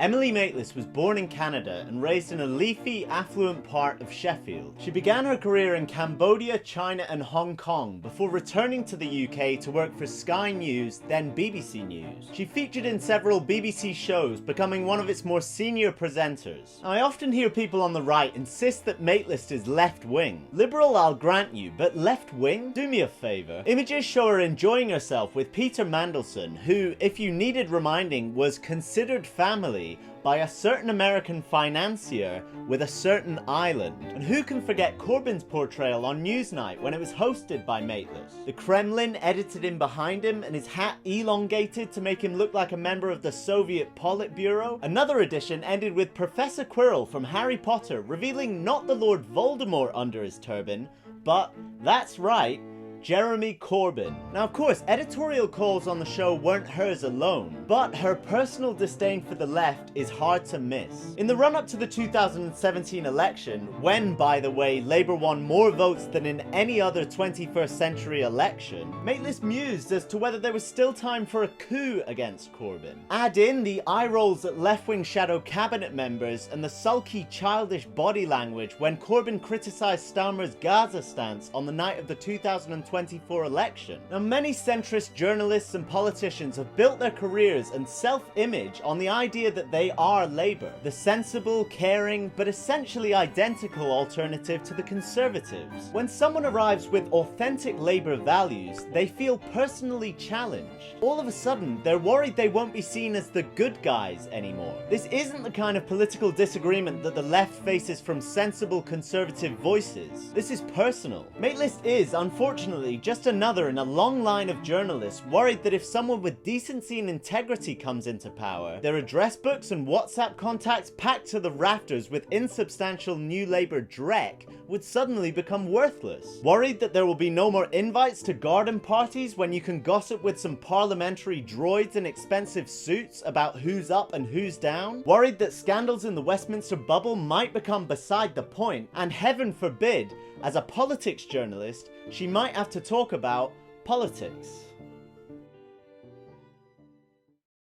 Emily Maitlis was born in Canada and raised in a leafy, affluent part of Sheffield. She began her career in Cambodia, China and Hong Kong before returning to the UK to work for Sky News, then BBC News. She featured in several BBC shows, becoming one of its more senior presenters. Now, I often hear people on the right insist that Maitlis is left-wing. Liberal, I'll grant you, but left-wing? Do me a favour. Images show her enjoying herself with Peter Mandelson, who, if you needed reminding, was considered family by a certain American financier with a certain island. And who can forget Corbyn's portrayal on Newsnight when it was hosted by Maitlis? The Kremlin edited in behind him and his hat elongated to make him look like a member of the Soviet Politburo. Another edition ended with Professor Quirrell from Harry Potter revealing not the Lord Voldemort under his turban, but, that's right, Jeremy Corbyn. Now, of course, editorial calls on the show weren't hers alone, but her personal disdain for the left is hard to miss. In the run-up to the 2017 election, when, by the way, Labour won more votes than in any other 21st century election, Maitlis mused as to whether there was still time for a coup against Corbyn. Add in the eye rolls at left-wing shadow cabinet members and the sulky, childish body language when Corbyn criticised Starmer's Gaza stance on the night of the 2024 election. Now, many centrist journalists and politicians have built their careers and self-image on the idea that they are Labour, the sensible, caring, but essentially identical alternative to the Conservatives. When someone arrives with authentic Labour values, they feel personally challenged. All of a sudden, they're worried they won't be seen as the good guys anymore. This isn't the kind of political disagreement that the left faces from sensible conservative voices. This is personal. Maitlis is, unfortunately, just another in a long line of journalists worried that if someone with decency and integrity comes into power, their address books and WhatsApp contacts packed to the rafters with insubstantial New Labour dreck would suddenly become worthless. Worried that there will be no more invites to garden parties when you can gossip with some parliamentary droids in expensive suits about who's up and who's down. Worried that scandals in the Westminster bubble might become beside the point, and heaven forbid, as a politics journalist, she might have to talk about politics.